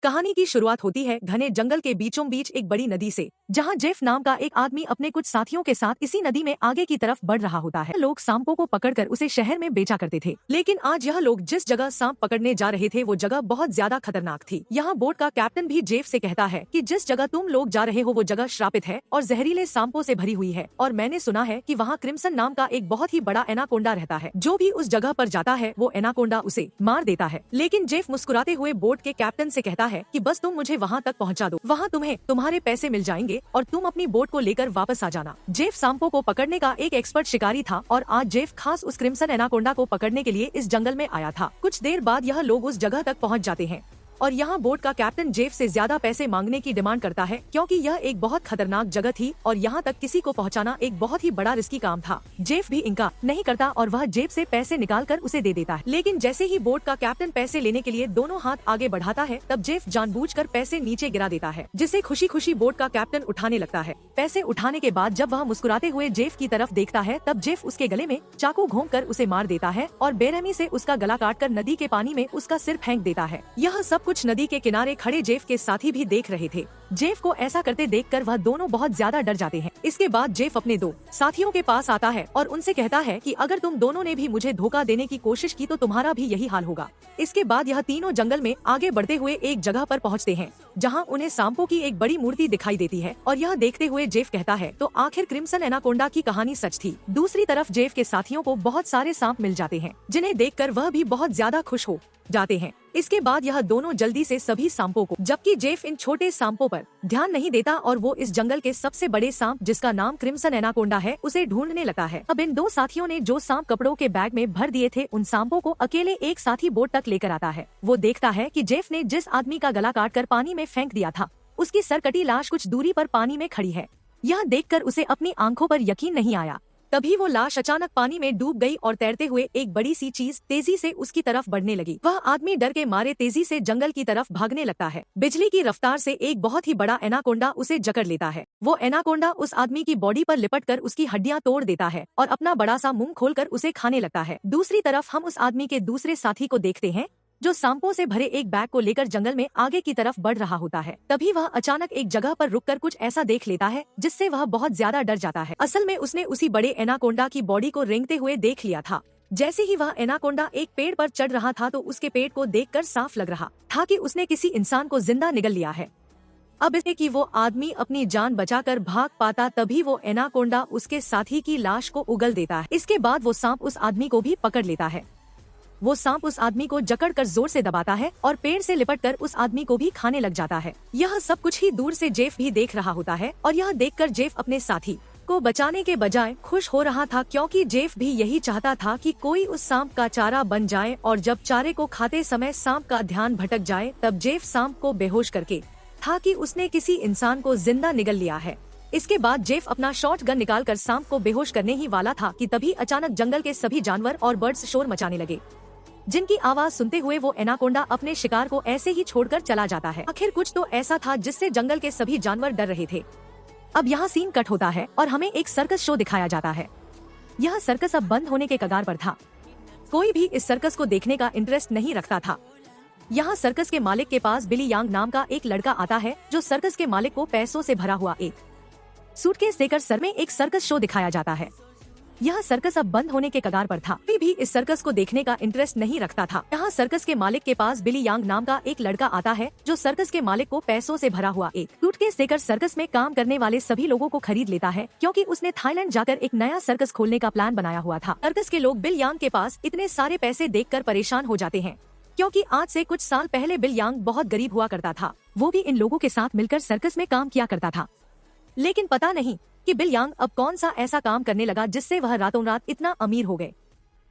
कहानी की शुरुआत होती है घने जंगल के बीचों बीच एक बड़ी नदी से, जहां जेफ नाम का एक आदमी अपने कुछ साथियों के साथ इसी नदी में आगे की तरफ बढ़ रहा होता है। लोग सांपों को पकड़कर उसे शहर में बेचा करते थे, लेकिन आज यह लोग जिस जगह सांप पकड़ने जा रहे थे वो जगह बहुत ज्यादा खतरनाक थी। यहाँ बोट का कैप्टन भी जेफ से कहता है कि जिस जगह तुम लोग जा रहे हो वो जगह श्रापित है और जहरीले सांपों से भरी हुई है, और मैंने सुना है कि वहाँ क्रिम्सन नाम का एक बहुत ही बड़ा एनाकोंडा रहता है। जो भी उस जगह पर जाता है वो एनाकोंडा उसे मार देता है। लेकिन जेफ मुस्कुराते हुए बोट के कैप्टन से कहता है कि बस तुम मुझे वहाँ तक पहुँचा दो, वहाँ तुम्हें तुम्हारे पैसे मिल जाएंगे और तुम अपनी बोट को लेकर वापस आ जाना। जेफ सांपों को पकड़ने का एक एक्सपर्ट शिकारी था और आज जेफ खास उस क्रिम्सन एनाकोंडा को पकड़ने के लिए इस जंगल में आया था। कुछ देर बाद यह लोग उस जगह तक पहुँच जाते हैं और यहाँ बोट का कैप्टन जेफ से ज्यादा पैसे मांगने की डिमांड करता है, क्योंकि यह एक बहुत खतरनाक जगह थी और यहाँ तक किसी को पहुँचाना एक बहुत ही बड़ा रिस्की काम था। जेफ भी इनका नहीं करता और वह जेब से पैसे निकालकर उसे दे देता है। लेकिन जैसे ही बोट का कैप्टन पैसे लेने के लिए दोनों हाथ आगे बढ़ाता है, तब जेफ जानबूझकर पैसे नीचे गिरा देता है, जिसे खुशी खुशी बोट का कैप्टन उठाने लगता है। पैसे उठाने के बाद जब वह मुस्कुराते हुए जेफ की तरफ देखता है, तब जेफ उसके गले में चाकू घोंपकर उसे मार देता है और बेरहमी से उसका गला काटकर नदी के पानी में उसका सिर फेंक देता है। यह सब कुछ नदी के किनारे खड़े जेफ के साथी भी देख रहे थे। जेफ को ऐसा करते देखकर वह दोनों बहुत ज्यादा डर जाते हैं। इसके बाद जेफ अपने दो साथियों के पास आता है और उनसे कहता है कि अगर तुम दोनों ने भी मुझे धोखा देने की कोशिश की तो तुम्हारा भी यही हाल होगा। इसके बाद यह तीनों जंगल में आगे बढ़ते हुए एक जगह पर पहुंचते हैं, जहां उन्हें सांपों की एक बड़ी मूर्ति दिखाई देती है और यह देखते हुए जेफ कहता है तो आखिर क्रिम्सन एनाकोंडा की कहानी सच थी। दूसरी तरफ जेफ के साथियों को बहुत सारे सांप मिल जाते हैं, जिन्हें देखकर वह भी बहुत ज्यादा खुश हो जाते हैं। इसके बाद यह दोनों जल्दी से सभी सांपों को, जबकि जेफ इन छोटे सांपों पर ध्यान नहीं देता और वो इस जंगल के सबसे बड़े सांप जिसका नाम क्रिम्सन एनाकोंडा है उसे ढूंढने लगता है। अब इन दो साथियों ने जो सांप कपड़ों के बैग में भर दिए थे उन सांपों को अकेले एक साथी बोट तक लेकर आता है। वो देखता है कि जेफ ने जिस आदमी का गला काटकर पानी में फेंक दिया था उसकी सरकटी लाश कुछ दूरी पर पानी में खड़ी है। यह देखकर उसे अपनी आंखों पर यकीन नहीं आया। तभी वो लाश अचानक पानी में डूब गई और तैरते हुए एक बड़ी सी चीज तेजी से उसकी तरफ बढ़ने लगी। वह आदमी डर के मारे तेजी से जंगल की तरफ भागने लगता है। बिजली की रफ्तार से एक बहुत ही बड़ा एनाकोंडा उसे जकड़ लेता है। वो एनाकोंडा उस आदमी की बॉडी पर लिपटकर उसकी हड्डियां तोड़ देता है और अपना बड़ा सा मुंह खोलकर उसे खाने लगता है। दूसरी तरफ हम उस आदमी के दूसरे साथी को देखते हैं जो सांपों से भरे एक बैग को लेकर जंगल में आगे की तरफ बढ़ रहा होता है। तभी वह अचानक एक जगह पर रुककर कुछ ऐसा देख लेता है जिससे वह बहुत ज्यादा डर जाता है। असल में उसने उसी बड़े एनाकोंडा की बॉडी को रेंगते हुए देख लिया था। जैसे ही वह एनाकोंडा एक पेड़ पर चढ़ रहा था तो उसके पेट को देखकर साफ लग रहा था कि उसने किसी इंसान को जिंदा निगल लिया है। अब इससे कि वो आदमी अपनी जान बचाकर भाग पाता, तभी वो एनाकोंडा उसके साथी की लाश को उगल देता है। इसके बाद वो सांप उस आदमी को भी पकड़ लेता है। वो सांप उस आदमी को जकड़कर जोर से दबाता है और पेड़ से लिपटकर उस आदमी को भी खाने लग जाता है। यह सब कुछ ही दूर से जेफ भी देख रहा होता है और यह देखकर जेफ अपने साथी को बचाने के बजाय खुश हो रहा था, क्योंकि जेफ भी यही चाहता था कि कोई उस सांप का चारा बन जाए और जब चारे को खाते समय सांप का ध्यान भटक जाए तब जेफ सांप को बेहोश करके था कि उसने किसी इंसान को जिंदा निगल लिया है। इसके बाद जेफ अपना शॉर्ट गन निकालकर सांप को बेहोश करने ही वाला था कि तभी अचानक जंगल के सभी जानवर और बर्ड्स शोर मचाने लगे, जिनकी आवाज सुनते हुए वो एनाकोंडा अपने शिकार को ऐसे ही छोड़कर चला जाता है। आखिर कुछ तो ऐसा था जिससे जंगल के सभी जानवर डर रहे थे। अब यहाँ सीन कट होता है और हमें एक सर्कस शो दिखाया जाता है। यह सर्कस अब बंद होने के कगार पर था। कोई भी इस सर्कस को देखने का इंटरेस्ट नहीं रखता था। यहाँ सर्कस के मालिक के पास बिली यांग नाम का एक लड़का आता है जो सर्कस के मालिक को पैसों से भरा हुआ एक सूटकेस देकर सर में एक सर्कस शो दिखाया जाता है। यह सर्कस अब बंद होने के कगार पर था। कोई भी इस सर्कस को देखने का इंटरेस्ट नहीं रखता था। यहाँ सर्कस के मालिक के पास बिली यांग नाम का एक लड़का आता है जो सर्कस के मालिक को पैसों से भरा हुआ एक सूटकेस देकर सर्कस में काम करने वाले सभी लोगों को खरीद लेता है, क्योंकि उसने थाईलैंड जाकर एक नया सर्कस खोलने का प्लान बनाया हुआ था। सर्कस के लोग बिल यांग के पास इतने सारे पैसे देखकर परेशान हो जाते हैं, क्योंकि आज से कुछ साल पहले बिल यांग बहुत गरीब हुआ करता था। वो भी इन लोगों के साथ मिलकर सर्कस में काम किया करता था, लेकिन पता नहीं कि बिल यांग अब कौन सा ऐसा काम करने लगा जिससे वह रातों रात इतना अमीर हो गए।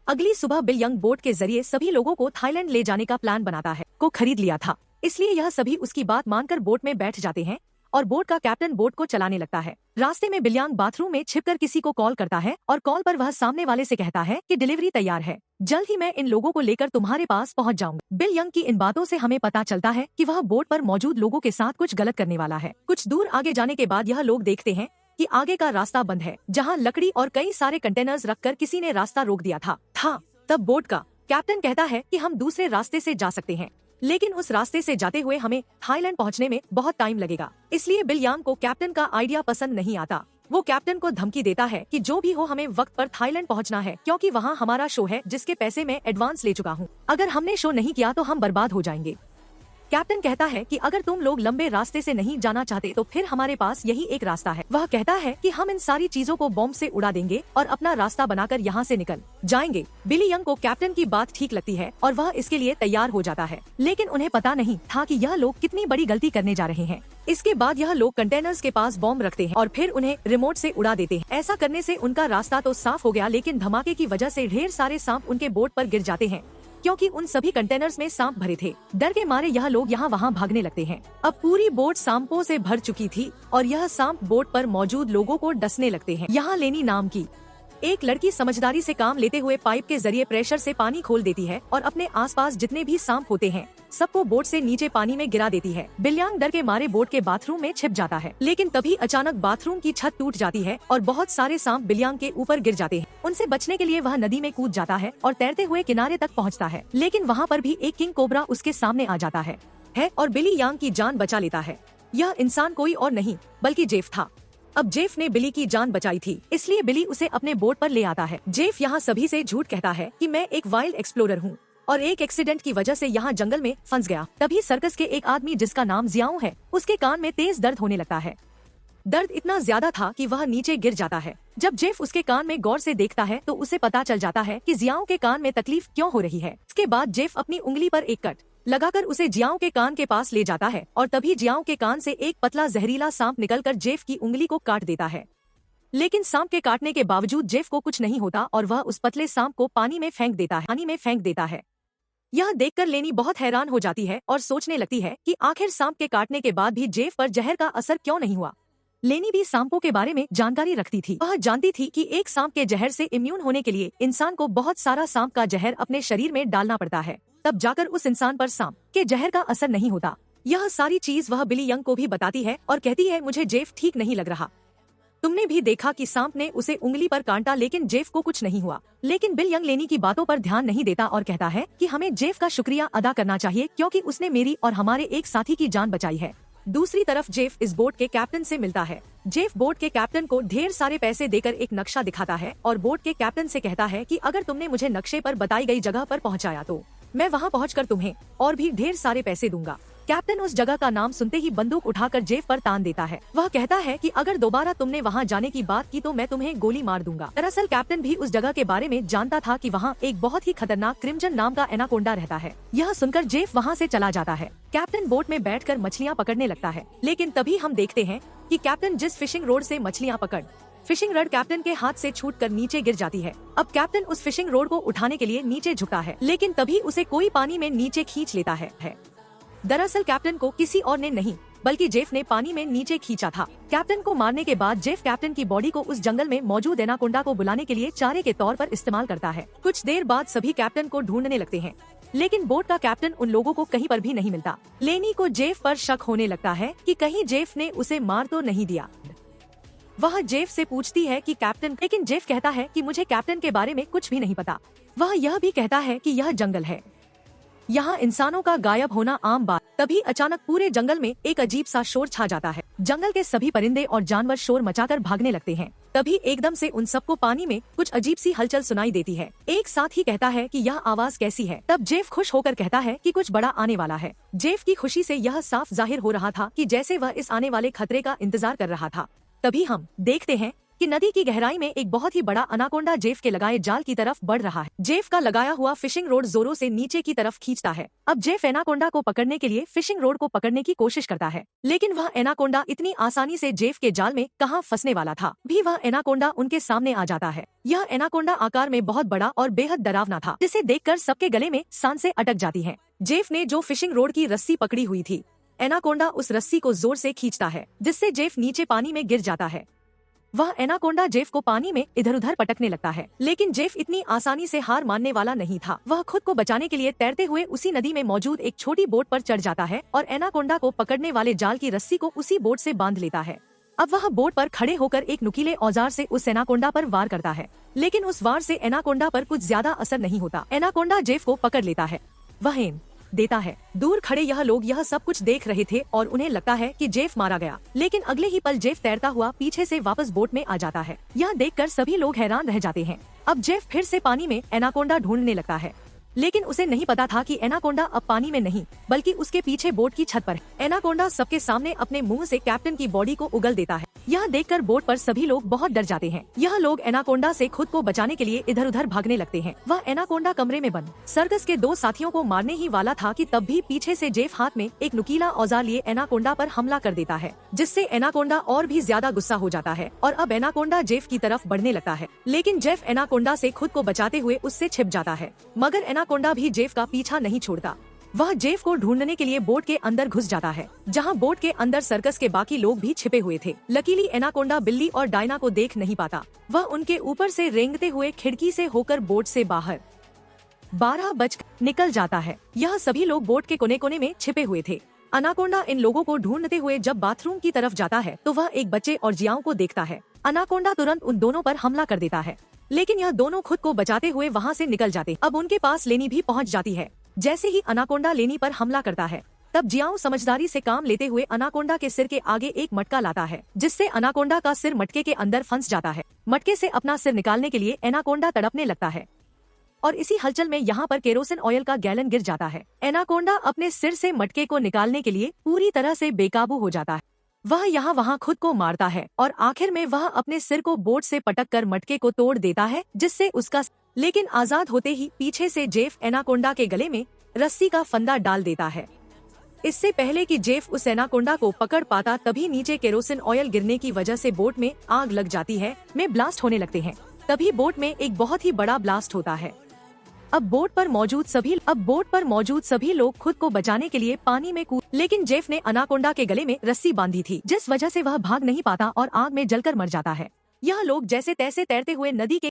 अगली सुबह बिल यांग बोट के जरिए सभी लोगों को थाईलैंड ले जाने का प्लान बनाता है। को खरीद लिया था, इसलिए यह सभी उसकी बात मानकर बोट में बैठ जाते हैं और बोट का कैप्टन बोट को चलाने लगता है। रास्ते में बिल यांग बाथरूम में छिपकर किसी को कॉल करता है और कॉल पर वह सामने वाले से कहता है कि डिलीवरी तैयार है, जल्द ही मैं इन लोगों को लेकर तुम्हारे पास पहुंच जाऊंगा। बिल यांग की इन बातों से हमें पता चलता है कि वह बोट पर मौजूद लोगों के साथ कुछ गलत करने वाला है। कुछ दूर आगे जाने के बाद यह लोग देखते हैं कि आगे का रास्ता बंद है, जहां लकड़ी और कई सारे कंटेनर्स रखकर किसी ने रास्ता रोक दिया था। तब बोट का कैप्टन कहता है कि हम दूसरे रास्ते से जा सकते हैं। लेकिन उस रास्ते से जाते हुए हमें थाईलैंड पहुंचने में बहुत टाइम लगेगा। इसलिए बिल यांग को कैप्टन का आइडिया पसंद नहीं आता। वो कैप्टन को धमकी देता है कि जो भी हो हमें वक्त पर थाईलैंड पहुंचना है, क्योंकि वहाँ हमारा शो है जिसके पैसे मैं एडवांस ले चुका हूँ। अगर हमने शो नहीं किया तो हम बर्बाद हो जाएंगे। कैप्टन कहता है कि अगर तुम लोग लंबे रास्ते से नहीं जाना चाहते तो फिर हमारे पास यही एक रास्ता है। वह कहता है कि हम इन सारी चीजों को बॉम्ब से उड़ा देंगे और अपना रास्ता बनाकर यहाँ से निकल जाएंगे। बिली यंग को कैप्टन की बात ठीक लगती है और वह इसके लिए तैयार हो जाता है, लेकिन उन्हें पता नहीं था कि यह लोग कितनी बड़ी गलती करने जा रहे हैं। इसके बाद यह लोग कंटेनर्स के पास बॉम्ब रखते हैं और फिर उन्हें रिमोट से उड़ा देते हैं। ऐसा करने से उनका रास्ता तो साफ हो गया, लेकिन धमाके की वजह से ढेर सारे सांप उनके बोट पर गिर जाते हैं, क्योंकि उन सभी कंटेनर्स में सांप भरे थे। डर के मारे यह लोग यहाँ वहाँ भागने लगते हैं। अब पूरी बोट सांपों से भर चुकी थी और यह सांप बोट पर मौजूद लोगों को डसने लगते हैं। यहाँ लेनी नाम की एक लड़की समझदारी से काम लेते हुए पाइप के जरिए प्रेशर से पानी खोल देती है और अपने आसपास जितने भी सांप होते हैं सबको बोट से नीचे पानी में गिरा देती है। बिल यांग डर के मारे बोट के बाथरूम में छिप जाता है, लेकिन तभी अचानक बाथरूम की छत टूट जाती है और बहुत सारे सांप बिल यांग के ऊपर गिर जाते हैं। उनसे बचने के लिए वह नदी में कूद जाता है और तैरते हुए किनारे तक पहुँचता है, लेकिन वहाँ पर भी एक किंग कोबरा उसके सामने आ जाता है और बिली यांग की जान बचा लेता है। यह इंसान कोई और नहीं बल्कि जेफ था। अब जेफ ने बिली की जान बचाई थी, इसलिए बिली उसे अपने बोट पर ले आता है। जेफ यहाँ सभी से झूठ कहता है कि मैं एक वाइल्ड एक्सप्लोरर हूँ और एक एक्सीडेंट की वजह से यहाँ जंगल में फंस गया। तभी सर्कस के एक आदमी जिसका नाम जियाओ है, उसके कान में तेज दर्द होने लगता है। दर्द इतना ज्यादा था कि वह नीचे गिर जाता है। जब जेफ उसके कान में गौर से देखता है तो उसे पता चल जाता है कि जियाओ के कान में तकलीफ क्यों हो रही है। इसके बाद जेफ अपनी उंगली पर एक कट लगाकर उसे जियाओ के कान के पास ले जाता है और तभी जियाओ के कान से एक पतला जहरीला सांप निकलकर जेफ की उंगली को काट देता है। लेकिन सांप के काटने के बावजूद जेफ को कुछ नहीं होता और वह उस पतले सांप को पानी में फेंक देता है। यह देखकर लेनी बहुत हैरान हो जाती है और सोचने लगती है कि आखिर सांप के काटने के बाद भी जेफ पर जहर का असर क्यों नहीं हुआ। लेनी भी सांपों के बारे में जानकारी रखती थी। वह जानती थी कि एक सांप के जहर से इम्यून होने के लिए इंसान को बहुत सारा सांप का जहर अपने शरीर में डालना पड़ता है, तब जाकर उस इंसान पर सांप के जहर का असर नहीं होता। यह सारी चीज वह बिली यंग को भी बताती है और कहती है, मुझे जेफ ठीक नहीं लग रहा। तुमने भी देखा कि सांप ने उसे उंगली पर काटा, लेकिन जेफ को कुछ नहीं हुआ। लेकिन बिल यंग लेनी की बातों पर ध्यान नहीं देता और कहता है कि हमें जेफ का शुक्रिया अदा करना चाहिए, क्योंकि उसने मेरी और हमारे एक साथी की जान बचाई है। दूसरी तरफ जेफ इस बोट के कैप्टन से मिलता है। जेफ बोट के कैप्टन को ढेर सारे पैसे देकर एक नक्शा दिखाता है और बोट के कैप्टन से कहता है कि अगर तुमने मुझे नक्शे पर बताई गई जगह पर पहुंचाया तो मैं वहां पहुंचकर तुम्हें और भी ढेर सारे पैसे दूंगा। कैप्टन उस जगह का नाम सुनते ही बंदूक उठाकर जेफ पर तान देता है। वह कहता है कि अगर दोबारा तुमने वहां जाने की बात की तो मैं तुम्हें गोली मार दूंगा। दरअसल कैप्टन भी उस जगह के बारे में जानता था कि वहां एक बहुत ही खतरनाक क्रिम्जन नाम का एनाकोंडा रहता है। यह सुनकर जेफ वहां से चला जाता है। कैप्टन बोट में बैठकर मछलियां पकड़ने लगता है, लेकिन तभी हम देखते हैं कि कैप्टन जिस फिशिंग रोड से मछलियां फिशिंग रड कैप्टन के हाथ से छूटकर नीचे गिर जाती है। अब कैप्टन उस फिशिंग रोड को उठाने के लिए नीचे झुकता है, लेकिन तभी उसे कोई पानी में नीचे खींच लेता है। दरअसल कैप्टन को किसी और ने नहीं बल्कि जेफ ने पानी में नीचे खींचा था। कैप्टन को मारने के बाद जेफ कैप्टन की बॉडी को उस जंगल में मौजूद एनाकोंडा को बुलाने के लिए चारे के तौर पर इस्तेमाल करता है। कुछ देर बाद सभी कैप्टन को ढूंढने लगते हैं, लेकिन बोट का कैप्टन उन लोगों को कहीं पर भी नहीं मिलता। लेनी को जेफ पर शक होने लगता है कि कहीं जेफ ने उसे मार तो नहीं दिया। वह जेफ से पूछती है कि कैप्टन, लेकिन जेफ कहता है कि मुझे कैप्टन के बारे में कुछ भी नहीं पता। वह यह भी कहता है कि यह जंगल है, यहाँ इंसानों का गायब होना आम बात। तभी अचानक पूरे जंगल में एक अजीब सा शोर छा जाता है। जंगल के सभी परिंदे और जानवर शोर मचाकर भागने लगते हैं। तभी एकदम से उन सबको पानी में कुछ अजीब सी हलचल सुनाई देती है। एक साथ ही कहता है कि यह आवाज कैसी है। तब जेफ खुश होकर कहता है कि कुछ बड़ा आने वाला है। जेफ की खुशी से यह साफ जाहिर हो रहा था कि जैसे वह इस आने वाले खतरे का इंतजार कर रहा था। तभी हम देखते हैं कि नदी की गहराई में एक बहुत ही बड़ा अनाकोंडा जेफ के लगाए जाल की तरफ बढ़ रहा है। जेफ का लगाया हुआ फिशिंग रोड जोरों से नीचे की तरफ खींचता है। अब जेफ एनाकोंडा को पकड़ने के लिए फिशिंग रोड को पकड़ने की कोशिश करता है, लेकिन वह एनाकोंडा इतनी आसानी से जेफ के जाल में कहां फंसने वाला था। भी वह एनाकोंडा उनके सामने आ जाता है। यह एनाकोंडा आकार में बहुत बड़ा और बेहद डरावना था, जिसे देखकर सबके गले में सांसें अटक जाती है। जेफ ने जो फिशिंग रोड की रस्सी पकड़ी हुई थी, एनाकोंडा उस रस्सी को जोर से खींचता है, जिससे जेफ नीचे पानी में गिर जाता है। वह एनाकोंडा जेफ को पानी में इधर उधर पटकने लगता है, लेकिन जेफ इतनी आसानी से हार मानने वाला नहीं था। वह खुद को बचाने के लिए तैरते हुए उसी नदी में मौजूद एक छोटी बोट पर चढ़ जाता है और एनाकोंडा को पकड़ने वाले जाल की रस्सी को उसी बोट से बांध लेता है। अब वह बोट पर खड़े होकर एक नुकीले औजार से उस एनाकोंडा पर वार करता है, लेकिन उस वार से एनाकोंडा पर कुछ ज्यादा असर नहीं होता। एनाकोंडा जेफ को पकड़ लेता है। वह देता है। दूर खड़े यह लोग यह सब कुछ देख रहे थे और उन्हें लगता है कि जेफ मारा गया, लेकिन अगले ही पल जेफ तैरता हुआ पीछे से वापस बोट में आ जाता है। यह देखकर सभी लोग हैरान रह जाते हैं। अब जेफ फिर से पानी में एनाकोंडा ढूंढने लगता है, लेकिन उसे नहीं पता था कि एनाकोंडा अब पानी में नहीं बल्कि उसके पीछे बोट की छत पर है। एनाकोंडा सबके सामने अपने मुंह से कैप्टन की बॉडी को उगल देता है। यह देखकर बोट पर सभी लोग बहुत डर जाते हैं। यह लोग एनाकोंडा से खुद को बचाने के लिए इधर उधर भागने लगते हैं। वह एनाकोंडा कमरे में बंद सर्कस के 2 साथियों को मारने ही वाला था कि तब भी पीछे से जेफ हाथ में एक नुकीला औजार लिए एनाकोंडा पर हमला कर देता है, जिससे एनाकोंडा और भी ज्यादा गुस्सा हो जाता है और अब एनाकोंडा जेफ की तरफ बढ़ने लगता है। लेकिन जेफ एनाकोंडा से खुद को बचाते हुए उससे छिप जाता है, मगर एनाकोंडा भी जेफ का पीछा नहीं छोड़ता। वह जेफ को ढूंढने के लिए बोट के अंदर घुस जाता है, जहां बोट के अंदर सर्कस के बाकी लोग भी छिपे हुए थे। लकीली एनाकोंडा बिल्ली और डायना को देख नहीं पाता। वह उनके ऊपर से रेंगते हुए खिड़की से होकर बोट से बाहर 12 बजकर निकल जाता है। यह सभी लोग बोट के कोने कोने में छिपे हुए थे। एनाकोंडा इन लोगों को ढूंढते हुए जब बाथरूम की तरफ जाता है तो वह एक बच्चे और जियाओं को देखता है। एनाकोंडा तुरंत उन दोनों पर हमला कर देता है, लेकिन यह दोनों खुद को बचाते हुए वहाँ से निकल जाते। अब उनके पास लेनी भी पहुँच जाती है। जैसे ही एनाकोंडा लेनी पर हमला करता है, तब जियाओ समझदारी से काम लेते हुए एनाकोंडा के सिर के आगे एक मटका लाता है, जिससे एनाकोंडा का सिर मटके के अंदर फंस जाता है। मटके से अपना सिर निकालने के लिए एनाकोंडा तड़पने लगता है और इसी हलचल में यहाँ पर केरोसिन ऑयल का गैलन गिर जाता है। एनाकोंडा अपने सिर से मटके को निकालने के लिए पूरी तरह से बेकाबू हो जाता है। वह यहाँ वहाँ खुद को मारता है और आखिर में वह अपने सिर को बोट से पटक कर मटके को तोड़ देता है, जिससे उसका लेकिन आजाद होते ही पीछे से जेफ एनाकोंडा के गले में रस्सी का फंदा डाल देता है। इससे पहले कि जेफ उस एनाकोंडा को पकड़ पाता, तभी नीचे केरोसिन ऑयल गिरने की वजह से बोट में आग लग जाती है, में ब्लास्ट होने लगते हैं। तभी बोट में एक बहुत ही बड़ा ब्लास्ट होता है। अब बोट पर मौजूद सभी लोग खुद को बचाने के लिए पानी में कूद, लेकिन जेफ ने एनाकोंडा के गले में रस्सी बांधी थी, जिस वजह से वह भाग नहीं पाता और आग में जलकर मर जाता है। यह लोग जैसे तैसे तैरते हुए नदी के